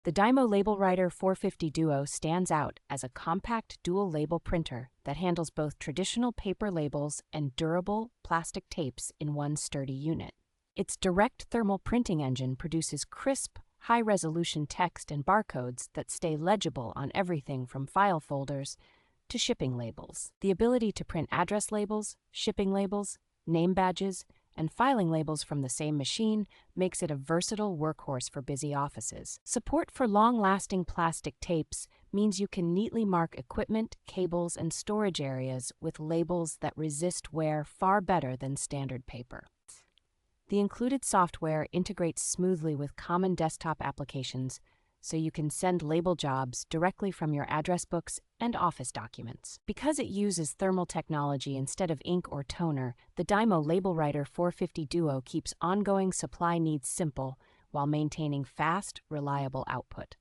The DYMO LabelWriter 450 Duo stands out as a compact dual label printer that handles both traditional paper labels and durable plastic tapes in one sturdy unit. Its direct thermal printing engine produces crisp, high-resolution text and barcodes that stay legible on everything from file folders to shipping labels. The ability to print address labels, shipping labels, name badges, and filing labels from the same machine makes it a versatile workhorse for busy offices. Support for long-lasting plastic tapes means you can neatly mark equipment, cables, and storage areas with labels that resist wear far better than standard paper. The included software integrates smoothly with common desktop applications, so you can send label jobs directly from your address books and office documents. Because it uses thermal technology instead of ink or toner, the DYMO LabelWriter 450 Duo keeps ongoing supply needs simple while maintaining fast, reliable output.